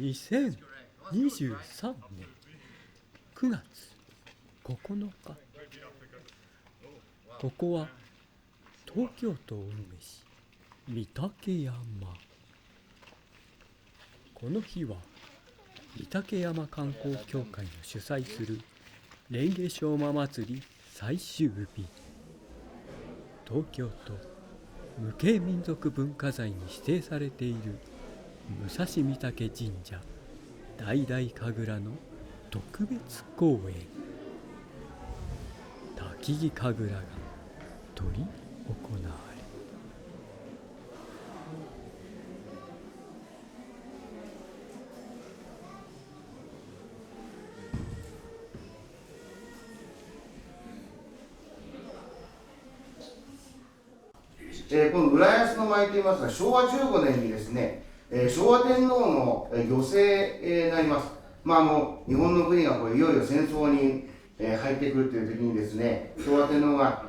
2023年9月9日、ここは東京都青梅市御嶽山。この日は御嶽山観光協会の主催するレンゲショウマ祭り最終日。東京都無形民俗文化財に指定されている武蔵御嶽神社大々神楽の特別公演、焚き神楽が執り行われ、この浦安の舞といいますが、昭和15年にですね、昭和天皇の御政になります。日本の国がいよいよ戦争に入ってくるという時にですね、昭和天皇が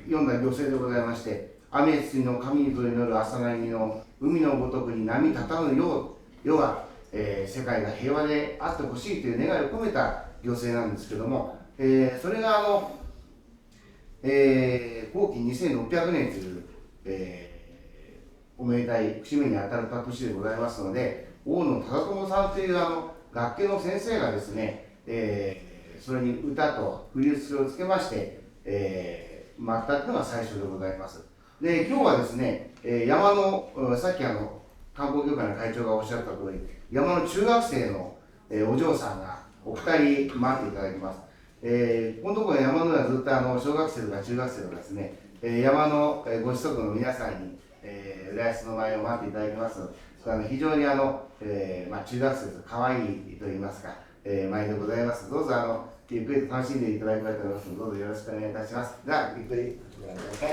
読んだ御政でございまして、雨露の神にと祈る朝なぎの海のごとくに波立たぬよう、世は世界が平和であってほしいという願いを込めた御政なんですけども、それが後期2600年という、おめでたい節目にあたる年でございますので、大野忠友さんという楽器の先生がですね、それに歌と振り付けをつけまして、舞ったというのが最初でございます。で、今日はですね、山の、さっき観光協会の会長がおっしゃった通り、山の中学生の、お嬢さんがお二人待っていただきます。このところ山の上はずっと小学生とか中学生とかですね、山のご子息の皆さんに、浦安の舞を待っていただきますので、非常に中学生と可愛いと言いますか、舞でございます。どうぞゆっくり楽しんでいただきたいと思いますので、どうぞよろしくお願いいたします。では、ゆっくりご覧ください。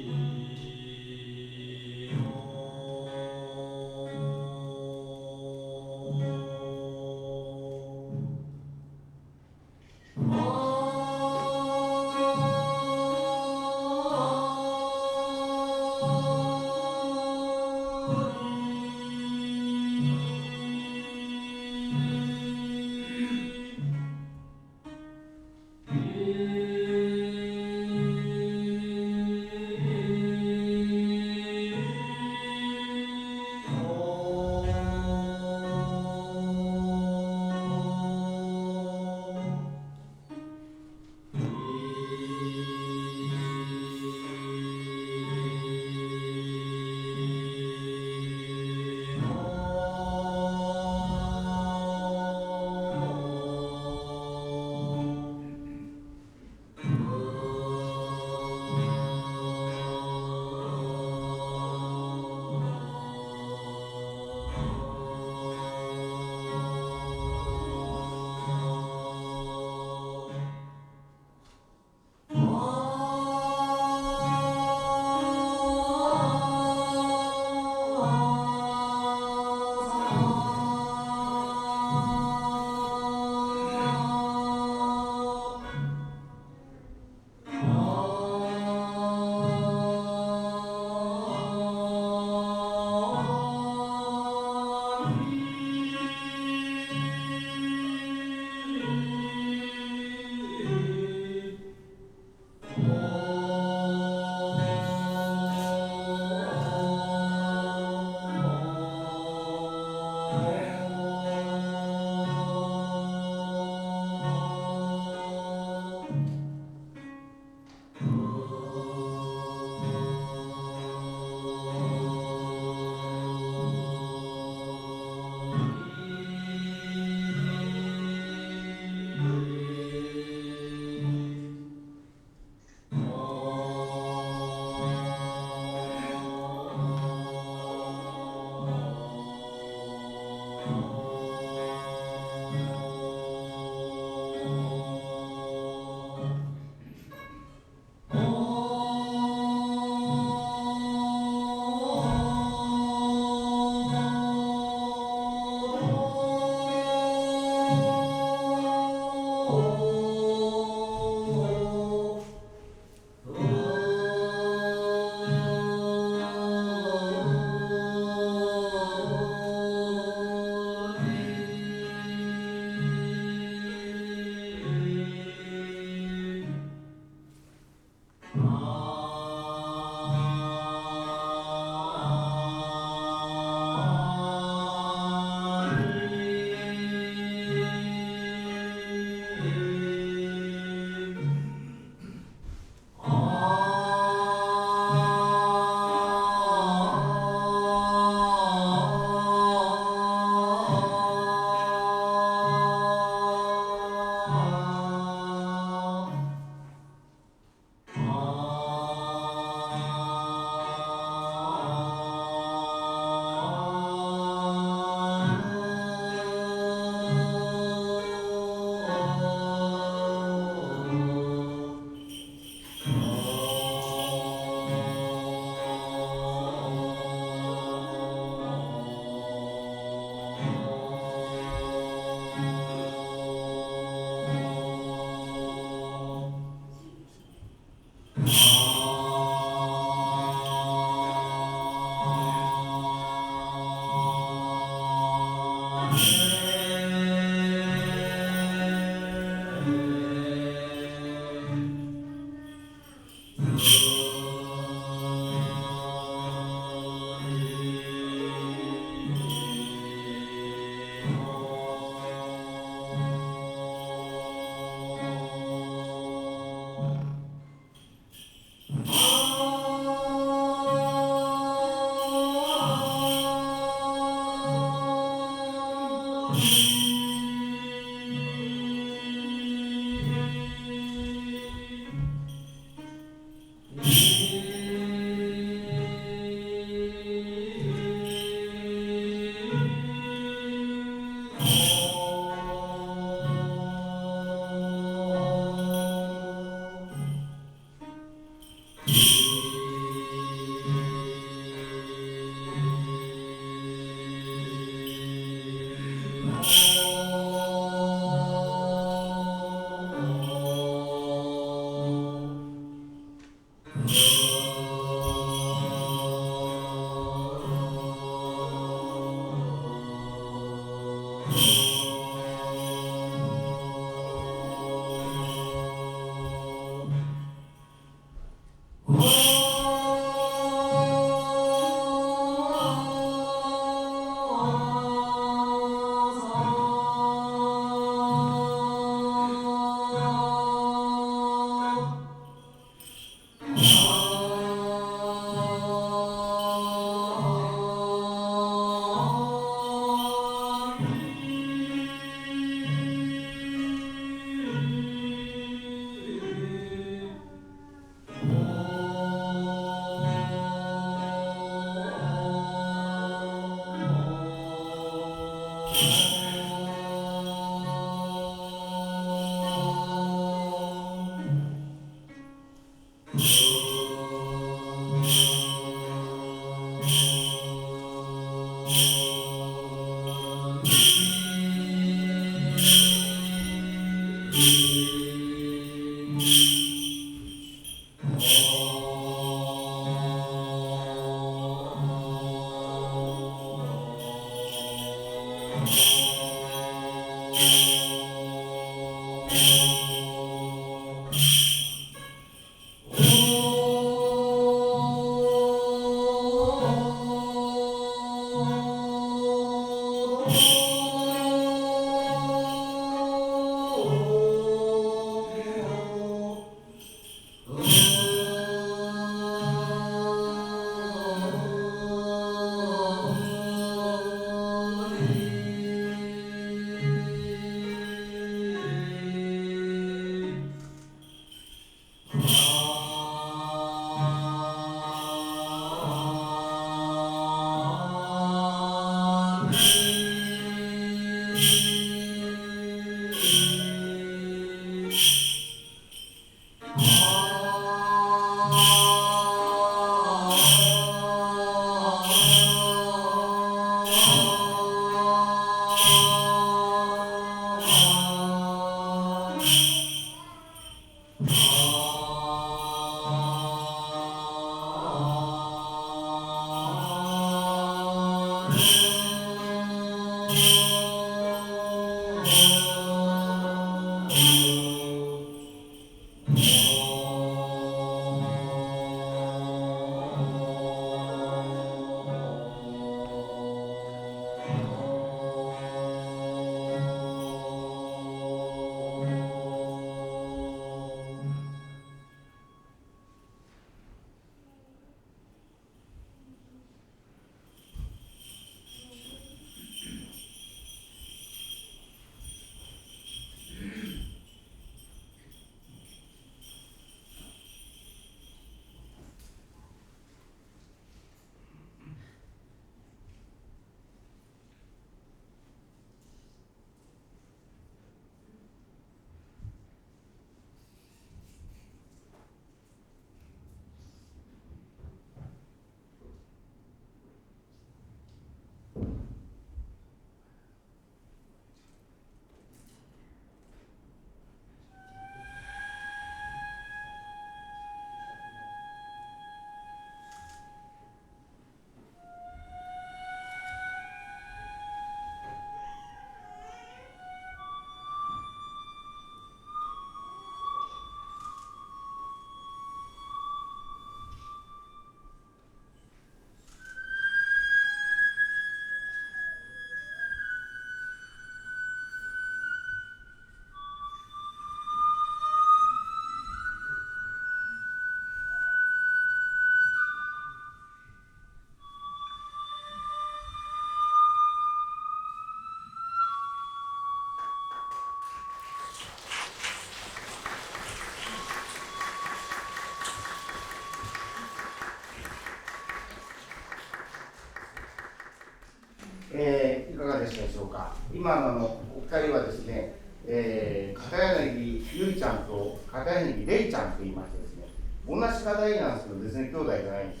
かがでしたでしょうか。今のお二人はですね、片柳ゆいちゃんと片柳れいちゃんと言いましてですね、同じ片柳なんですけど、別に兄弟じゃないんです。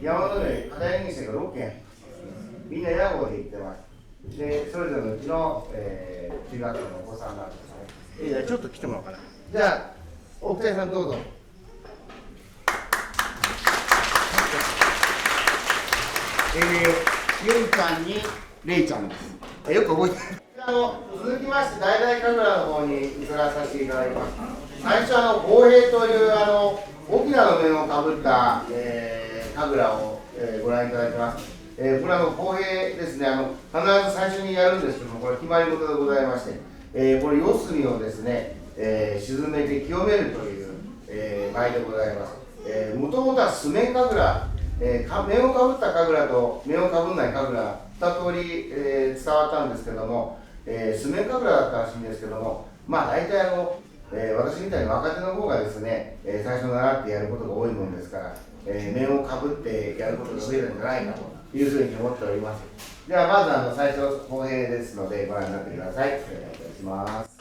山の上、片柳生が6軒、みんな屋号で行ってます。で、それぞれのうちの、中学校のお子さんなんですね。じゃあちょっと来てもらおうかな。じゃあ、お二人さんどうぞ。ゆいちゃんにれいちゃんです。よく覚えて続きまして、大々神楽の方に移らさせていただきます。最初宝平という大きなの面をかぶった、神楽を、ご覧いただきます。これ宝平ですね、必ず最初にやるんですけども、これ決まり事でございまして、これ四隅をですね、沈めて清めるという、舞でございます。もともとは素面神楽、面をかぶった神楽と面をかぶんない神楽2通り、伝わったんですけども、素面神楽だったらしいんですけども、まあ大体私みたいに若手の方がですね、最初習ってやることが多いもんですから、面をかぶってやることが増えるんじゃないかというふうに思っております。ではまず最初公平ですのでご覧になってください。お願いいたします。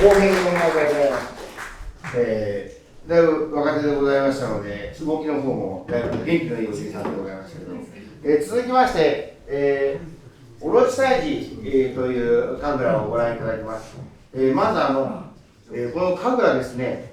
後編の問題で、だいぶ若手でございましたので、動きの方もだいぶ元気のいいおじいさんでございましたけど、続きまして、大蛇退治、という神楽をご覧いただきます。まずこの神楽ですね、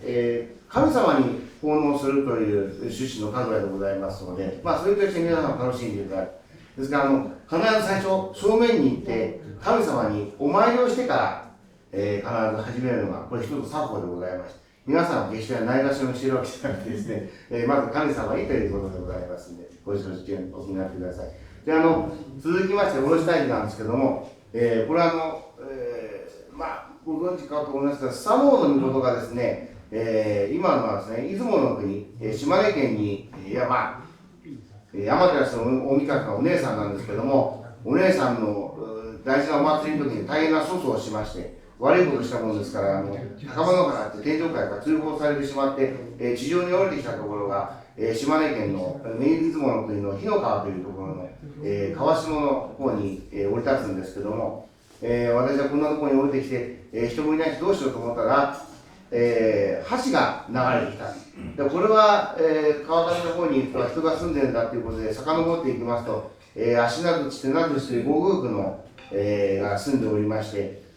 神様に奉納するという趣旨の神楽でございますので、それとして皆さん楽しんでいただく。ですから必ず最初正面に行って神様にお参りをしてから、必ず始めるのがこれ一つ作法でございまして、皆さんは決してないがしろにしているわけじゃなくてですね、まず神様にということでございますので、ご一緒にお気になってください。で続きましておろし退治なんですけども、これご存知かと思いますが、スサノオノミコトがですね、今のはですね、出雲の国、島根県に天照の大神がお姉さんなんですけども、お姉さんの大事なお祭りの時に大変な粗相をしまして、悪いことしたものですから、高間の原って天上界から追放されてしまって、地上に降りてきたところが、島根県の出雲の国の日野川というところの、川下の方に、降り立つんですけども、私はこんなところに降りてきて、人もいないしどうしようと思ったら、橋が流れてきた。でこれは、川上の方に人が住んでるんだということで遡っていきますと、足などちてなどしてご夫婦の、が住んでおりまして、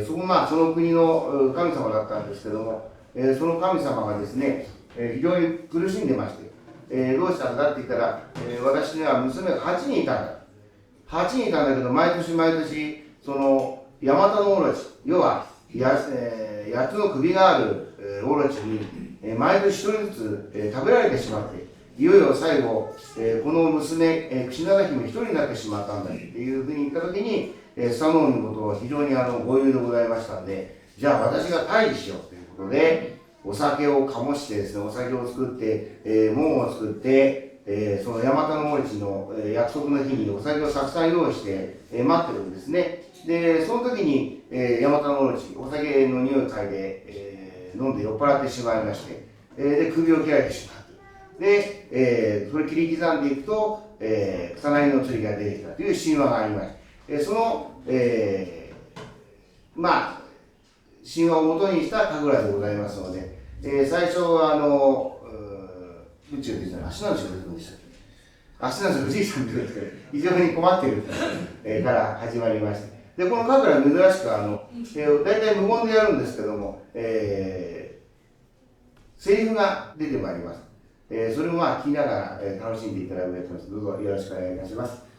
その国の神様だったんですけども、その神様がですね、非常に苦しんでまして、どうしたんだって言ったら、私には娘が8人いたんだ。8人いたんだけど、毎年毎年、そのヤマタノオロチ、要は8つの首があるオロチに、毎年1人ずつ、食べられてしまって、いよいよ最後、この娘、櫛灘姫1人になってしまったんだっていうふうに言ったときに、スサノオノミコトは非常にご有でございましたので、じゃあ私が退治しようということで、お酒を醸してですね、お酒を作って、門を作って、そのヤマタノオロチの約束の日にお酒をたくさん用意して、待ってるんですね。で、その時に、ヤマタノオロチ、お酒の匂い嗅いで、飲んで酔っ払ってしまいまして、で、首を切られてしまう。で、それ切り刻んでいくと、草薙の剣が出てきたという神話がありまして、その、神話をもとにした神楽でございますので、最初は宇宙でしたら足なんでしょうでしたっけ、足なんで藤井さんというですけど、非常に困っている、から始まりまして、でこの神楽は珍しく大体無言でやるんですけども、セリフが出てまいります。それも聞きながら、楽しんでいただくやつです。どうぞよろしくお願いいたします。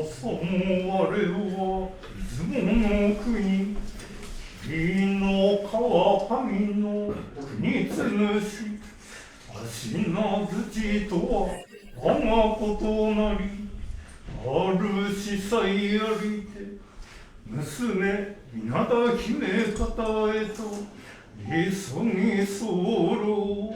そも我は出雲の国、義の川上の国津主、足名槌とは我がことなり、ある司祭ありて、娘稲田姫方へと急ぎ候。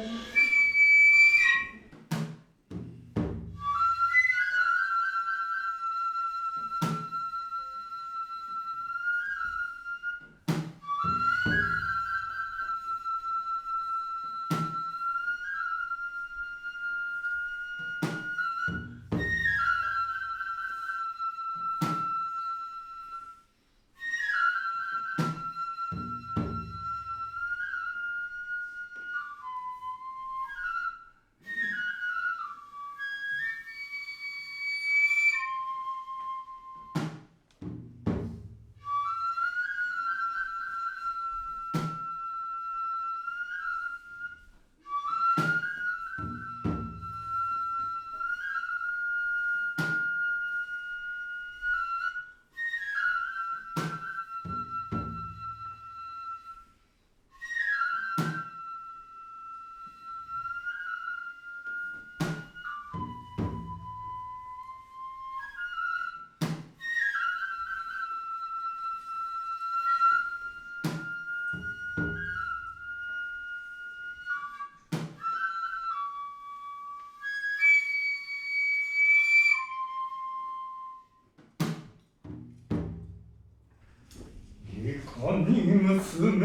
いかに娘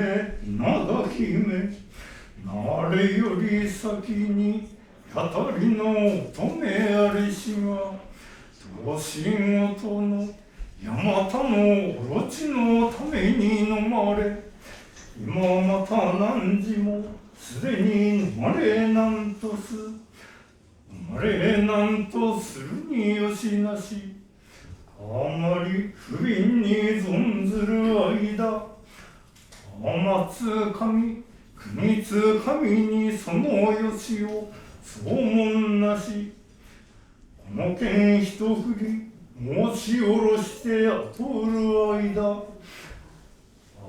稲田姫、なれより先にやたりの乙女ありしが、同心ごとの山田のオロチのために飲まれ、今また汝もすでに飲まれなんとす、飲まれなんとするによしなし。あまり不憫に存ずる間、天津神、国津神にそのよしをそうもんなし、この件一振り申し下ろしてあとる間、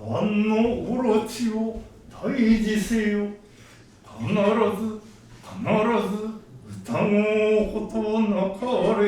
あんのオロチを退治せよ。必ず疑うことなかれ。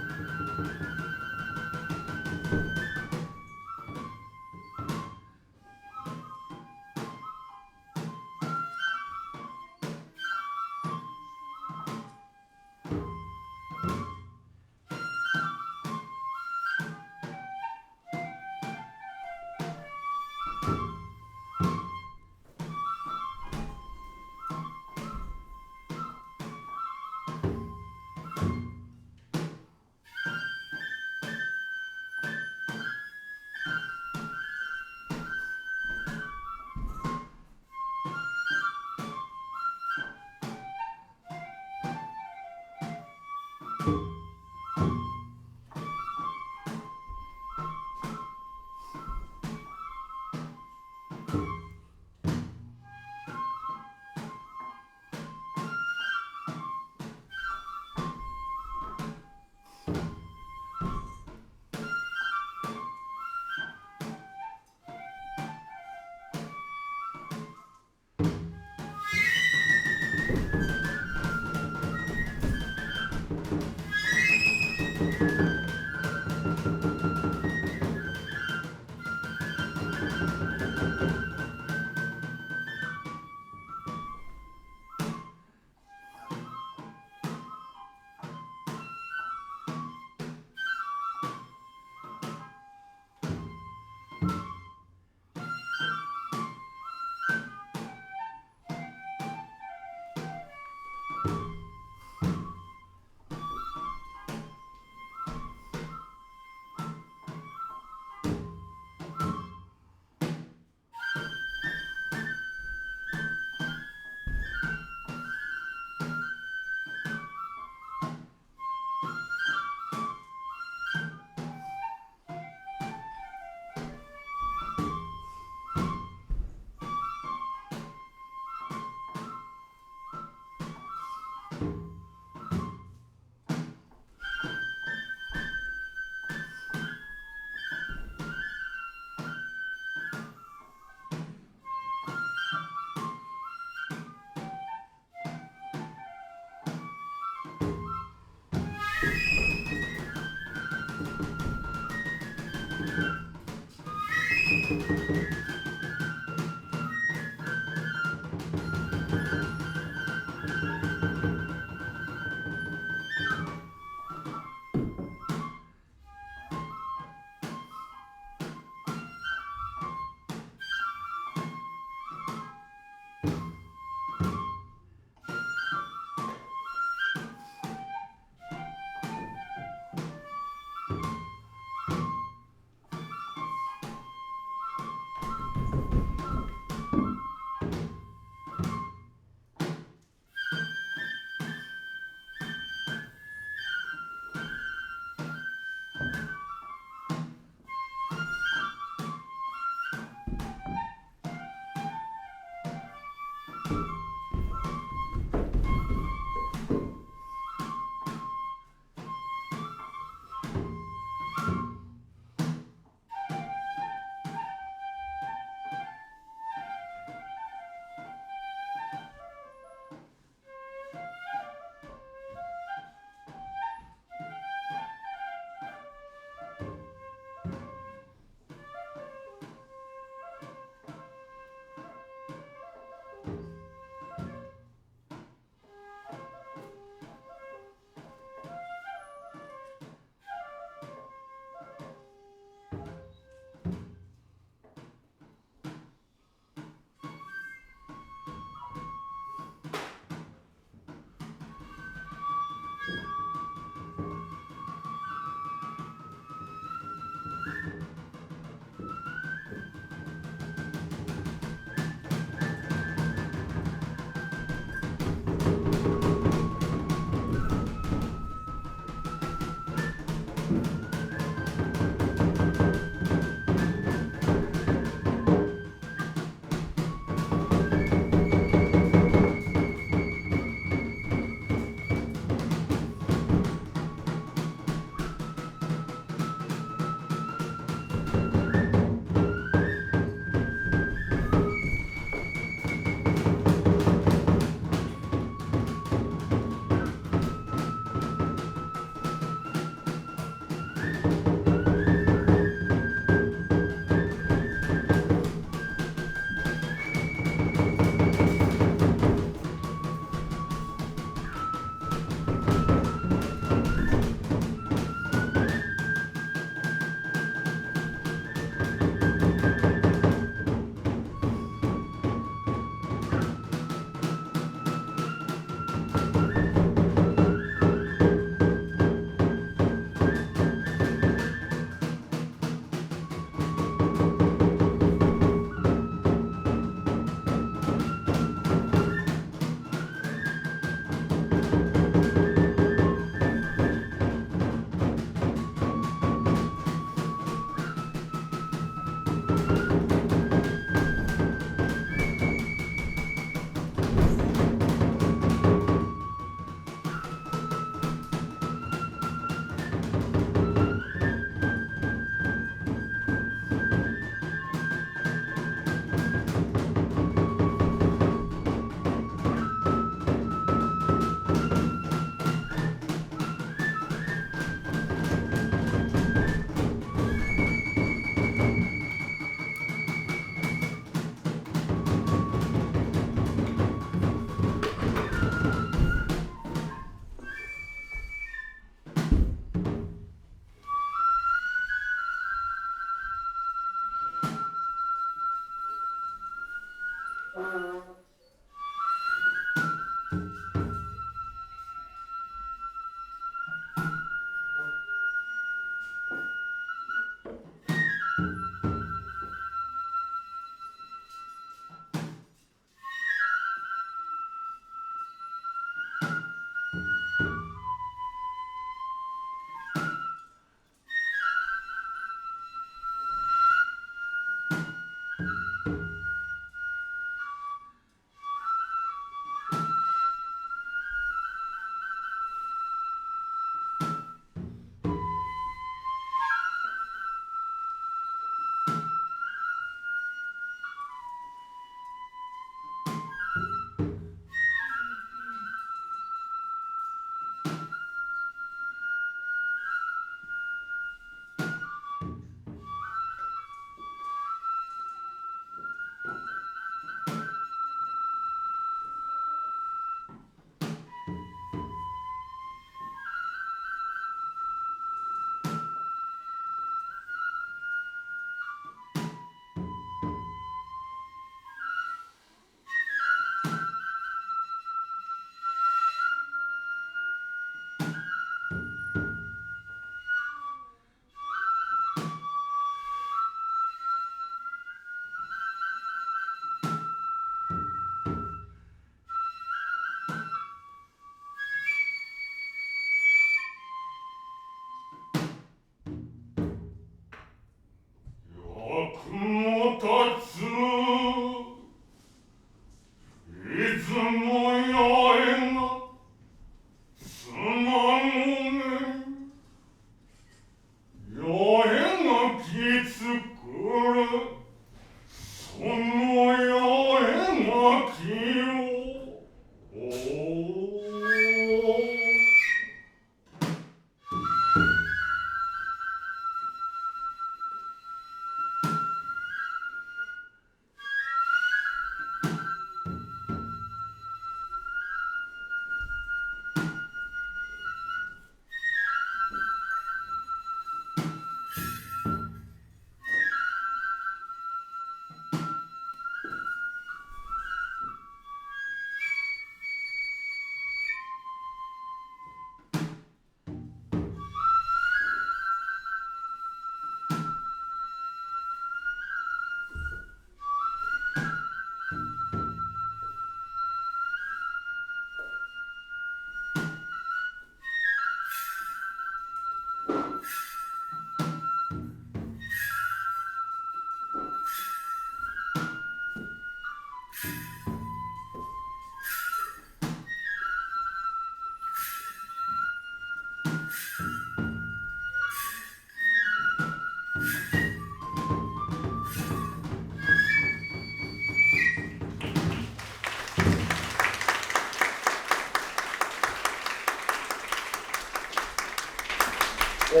大蛇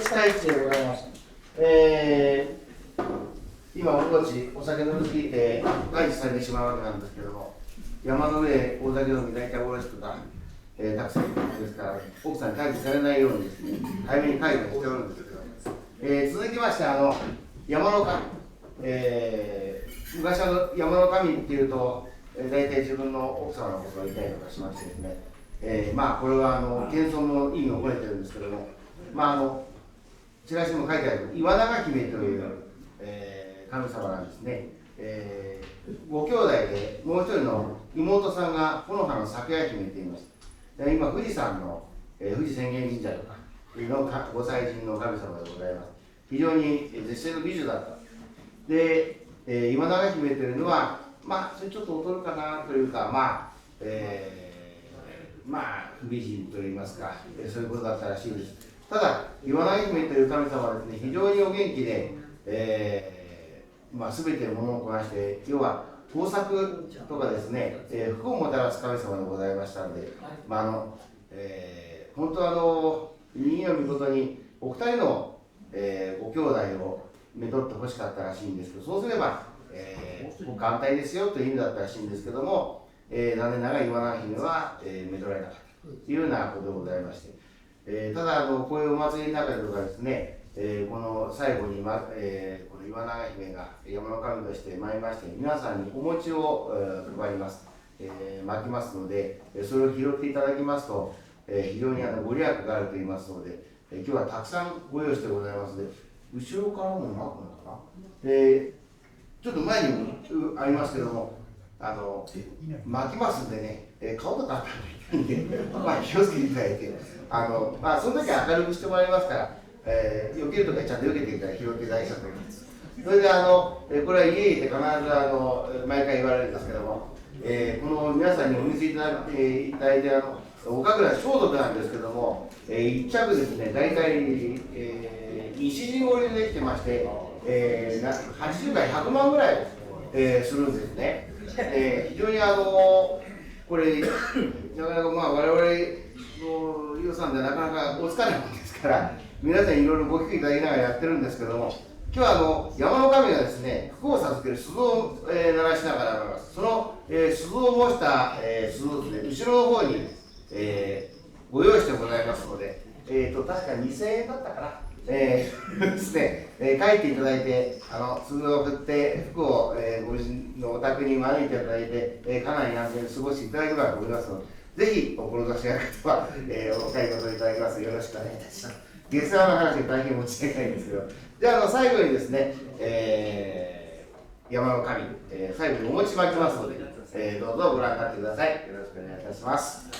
退治でございます。今、お酒飲みすぎて退治されてしまうわけなんですけども、山の上、大酒飲み大体おろしとか、たくさんいるんですから、奥さんに退治されないようにですね、早めに退治しておるんですけど、続きまして、山の神、昔山の神っていうと、大体自分の奥様のことを言ったりとかしましてですね、これは謙遜の意味を込めてるんですけども、チラシにも書いてある岩永姫という、神様なんですね。ご兄弟でもう一人の妹さんが木の葉の咲夜姫って言います。今富士山の、富士浅間神社とかのご祭神の神様でございます。非常に絶世の美女だった。で、岩永姫というのはそれちょっと劣るかなというか不美人といいますか、そういうことだったらしいです。ただ岩永姫という神様はですね、非常にお元気で、全てのものをこなして、要は豊作とかですね、福をもたらす神様でございましたので、本当は右の御事にお二人の、ご兄弟をめとってほしかったらしいんですけど、そうすれば、簡単ですよという意味だったらしいんですけども、残念ながら岩永姫は、めとられなかったというようなことでございまして、ただこういうお祭りの中でとかですね、この最後に、この岩永姫が山の神として参りまして、皆さんにお餅を、配ります、巻きますので、それを拾っていただきますと、非常にご利益があると言いますので、今日はたくさんご用意してございますので、後ろからも巻くのかな、ちょっと前にもありますけども、巻きますんでね、顔とか当たるといけないんで、気をつけていただいて、その時は明るくしてもらいますから、避けるときはちゃんと避けていただいて、拾っていただきたいと思います。それでこれは家にいて必ず毎回言われるんですけども、この皆さんにお見せいただいておかぐら消毒なんですけども、1着ですね、大体、石地織りでできてまして、80から100万ぐらい、するんですね。非常にこれ、なかなか我々の予算でなかなかおつかないものですから、皆さんいろいろご聞きいただきながらやってるんですけども、今日は山の神がですね、福を授ける鈴を、鳴らしながら、その、鈴を模した鈴をですね、後ろの方に、ご用意してございますので、確か2000円だったかな。ですね、書いていただいて、鈴を振って服を、ご自身のお宅に招いていただいて、かなり安全に過ごしていただければと思いますので、ぜひお志がある方は、お買い求めいただきますよろしくお願いいたします。下世話の話で大変申し訳ないんですけど、で最後にですね、山の神、最後にお餅巻きますので、どうぞご覧になってください。よろしくお願いいたします。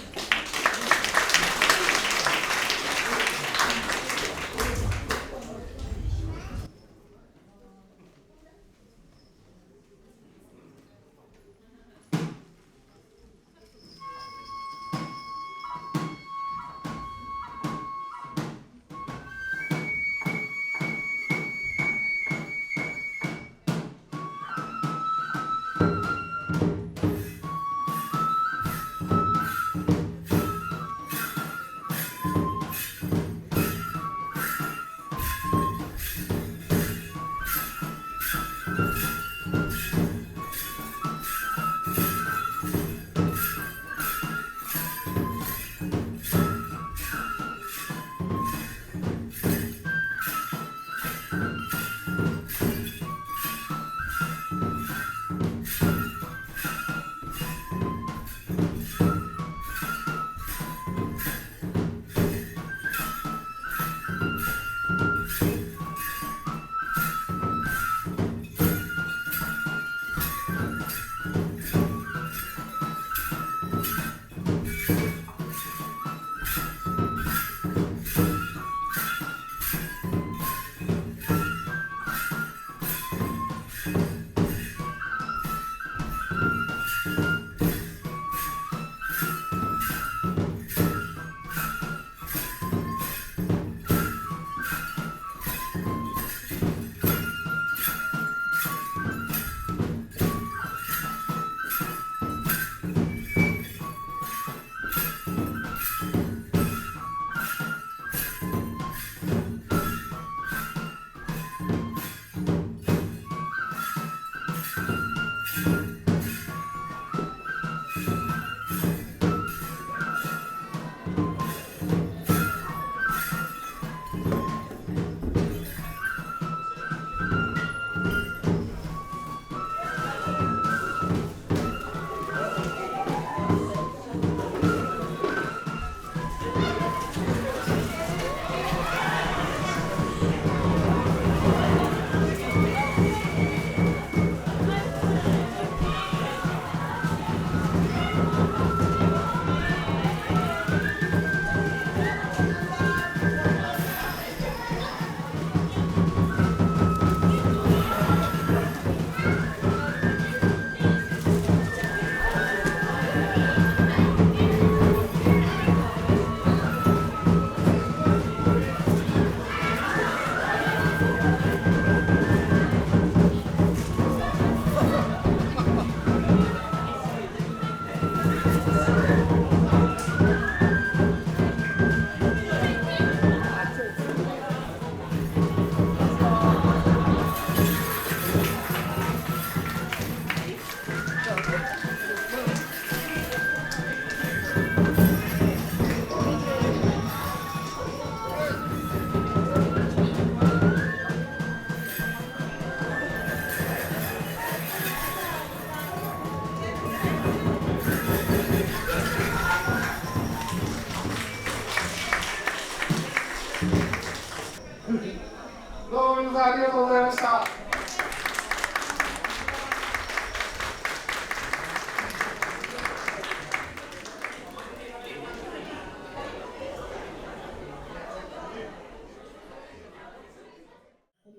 皆さんありがとうございました。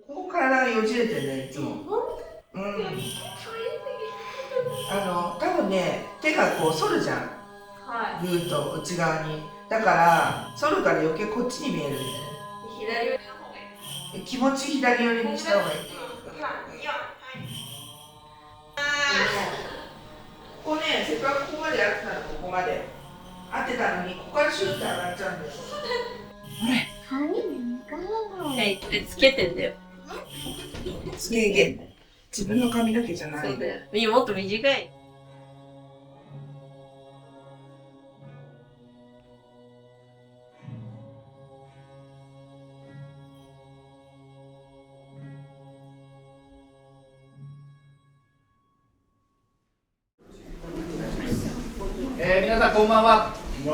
ここ体がよじれてるね、いつも。多分ね、手がこう反るじゃん。はい。ぐーっと内側に。だから、反るから余計こっちに見えるみたいな。左寄りの方がいい。気持ち左寄りにした方がいい。ここね、せっかくここまでやってたの、ここまで。合ってたのに、ここからシューって上がっちゃうんです。はい、つけてんだよ。つけ毛。自分の髪の毛じゃない。そうだよ。いや、もっと短い。皆さんこんばんは。本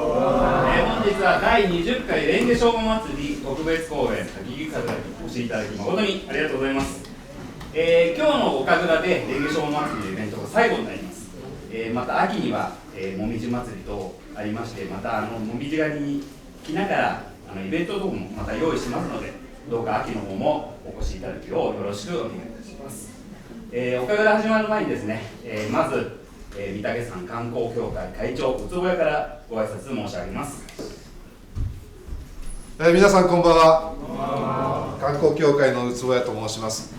日は第20回レンゲショウマ祭り特別公演滝木神楽にお越しいただき誠にありがとうございます。今日のお神楽でレンゲショウマ祭りのイベントが最後になります。また秋には、もみじ祭りとありまして、またもみじ狩りに来ながらイベント等もまた用意しますので、どうか秋の方もお越しいただくようよろしくお願いいたします。お神楽始まる前にですね、まず御嶽山観光協会会長宇都屋からご挨拶申し上げます。皆さんこんばんは。観光協会の宇都屋と申します。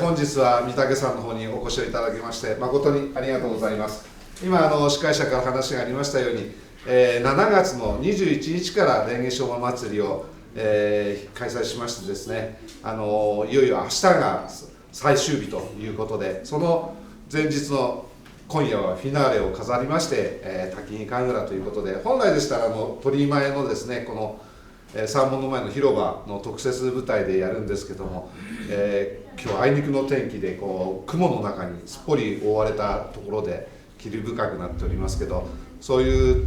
本日は御嶽山の方にお越しいただきまして誠にありがとうございます。今司会者から話がありましたように、7月の21日からレンゲショウマ祭りを、開催しましてですね、いよいよ明日が最終日ということで、その前日の今夜はフィナーレを飾りまして、滝木神楽ということで、本来でしたら鳥居前のですね、この山門の前の広場の特設舞台でやるんですけども、今日あいにくの天気でこう雲の中にすっぽり覆われたところで霧深くなっておりますけど、そういう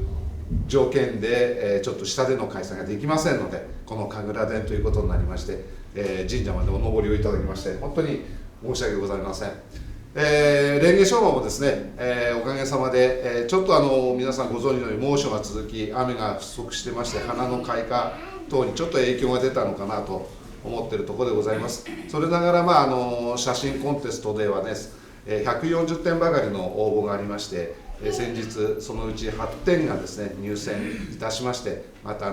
条件で、ちょっと下での開催ができませんので、この神楽殿ということになりまして、神社までお登りをいただきまして本当に申し訳ございません。レンゲショウマもですね、おかげさまで、ちょっと皆さんご存知のように猛暑が続き雨が不足してまして、花の開花等にちょっと影響が出たのかなと思っているところでございます。それながら、写真コンテストではね、140点ばかりの応募がありまして、先日そのうち8点がですね入選いたしまして、また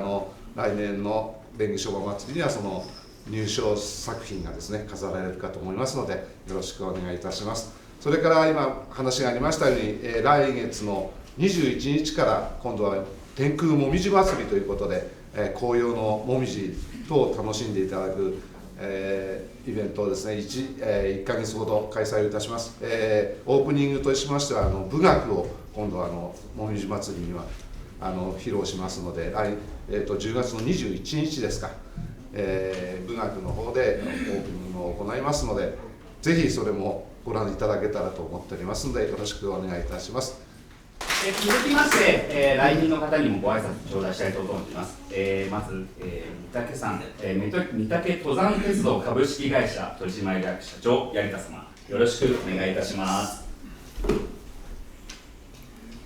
来年のレンゲショウマ祭りにはその入賞作品がですね飾られるかと思いますので、よろしくお願いいたします。それから今話がありましたように、来月の21日から今度は天空もみじ祭りということで、紅葉のもみじ等を楽しんでいただく、イベントをですね 1ヶ月ほど開催いたします。オープニングとしましては舞楽を今度はもみじ祭りには披露しますので、10月の21日ですか、舞楽の方でオープニングを行いますので、ぜひそれもご覧いただけたらと思っておりますので、よろしくお願いいたします。続きまして、来賓の方にもご挨拶頂戴したいと思っています。まず、御嶽山、御嶽登山鉄道株式会社取締役社長槍田様、よろしくお願いいたします。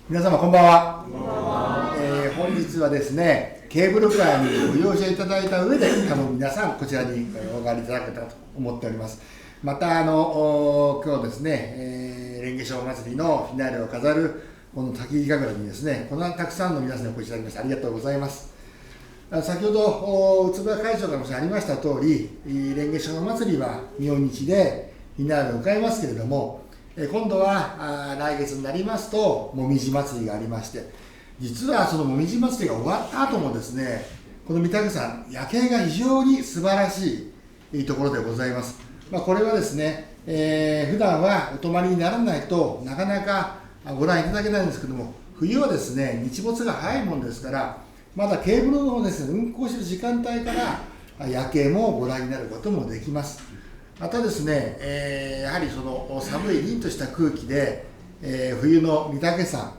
皆様こんばんは。本日はですね、ケーブルカーにご容赦いただいた上で、多分皆さんこちらにお上がりいただけたらと思っております。また今日ですね、レンゲショウ祭りのフィナーレを飾るこの滝木神楽にですね、こんなたくさんの皆さんにお越しいただきましてありがとうございます。先ほど宇都宮会長からもありました通り、レンゲショウ祭りは明日でフィナーレを迎えますけれども、今度は来月になりますともみじ祭りがありまして、実はそのもみじ祭りが終わった後もですね、この御嶽山夜景が非常に素晴らしいところでございます。これはですね、普段はお泊まりにならないとなかなかご覧いただけないんですけども、冬はですね日没が早いもんですから、まだケーブルのですね運行している時間帯から夜景もご覧になることもできます。またですね、やはりその寒い凛とした空気で、冬の御嶽山、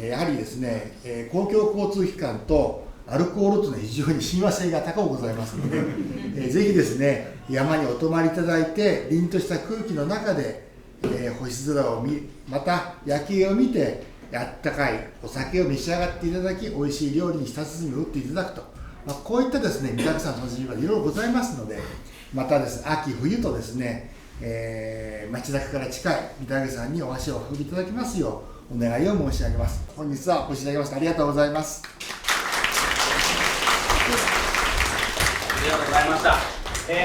やはりですね、公共交通機関とアルコールというのは非常に親和性が高くございますので、ぜひですね、山にお泊まりいただいて、凛とした空気の中で、星空をまた夜景を見て、あったかいお酒を召し上がっていただき、美味しい料理に舌鼓を打っていただくと、こういったですね、御嶽山の楽しみ方いろいろございますので、またですね、秋冬とですね、町中から近い御嶽山にお足を運びいただきますようお願いを申し上げます。本日はお越しいただきましてありがとうございます。ありがとうございました。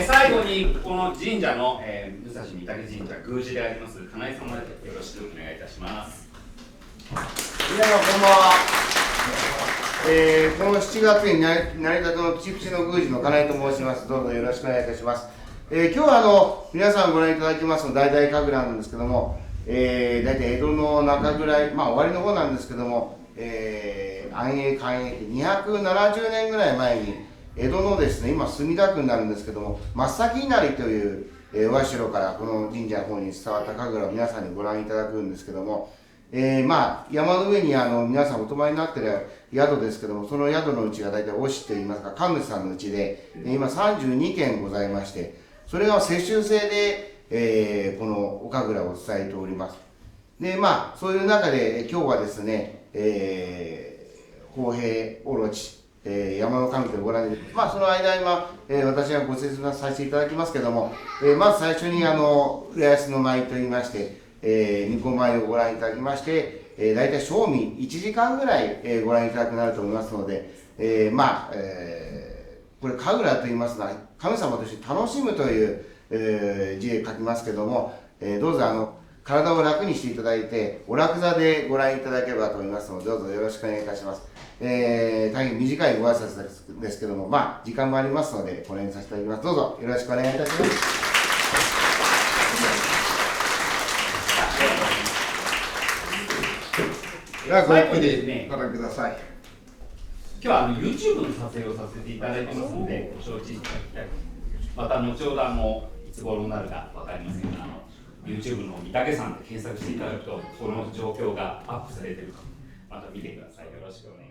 最後にこの神社の、武蔵御嶽神社宮司であります金井様でよろしくお願いいたします。皆さんこんばんは。この7月に成り立ての吉吉の宮司の金井と申します。どうぞよろしくお願いいたします。今日は皆さんご覧いただきますの大々神楽なんですけども、大体江戸の中ぐらい、終わりの方なんですけども、安永寛永期270年ぐらい前に江戸のですね、今墨田区になるんですけども、真っ先稲荷という、お社からこの神社の方に伝わった神楽を皆さんにご覧いただくんですけども、山の上に皆さんお泊まりになってる宿ですけども、その宿のうちが大体御師といいますか神主さんのうちで、今32軒ございまして、それが世襲制で、このお神楽を伝えております。でそういう中で今日はですね、公平オロチ、山の神とご覧に、その間今、私がご説明させていただきますけども、まず最初に浦安の舞といいまして、2個前をご覧いただきまして、大体正味1時間ぐらい、ご覧いただくなると思いますので、これ神楽といいますのは神様として楽しむという、字で書きますけども、どうぞ体を楽にしていただいてお楽座でご覧いただければと思いますので、どうぞよろしくお願いいたします。大変短いご挨拶ですけども、時間もありますのでこれにさせていただきます。どうぞよろしくお願いいたします。ではごゆっくりご覧ください。今日はYouTube の撮影をさせていただいてますので、ご承知いただきたい。また後ほどいつ頃になるか分かりませんが、YouTube の御嶽山で検索していただくと、この状況がアップされているか、また見てください。よろしくお願いします。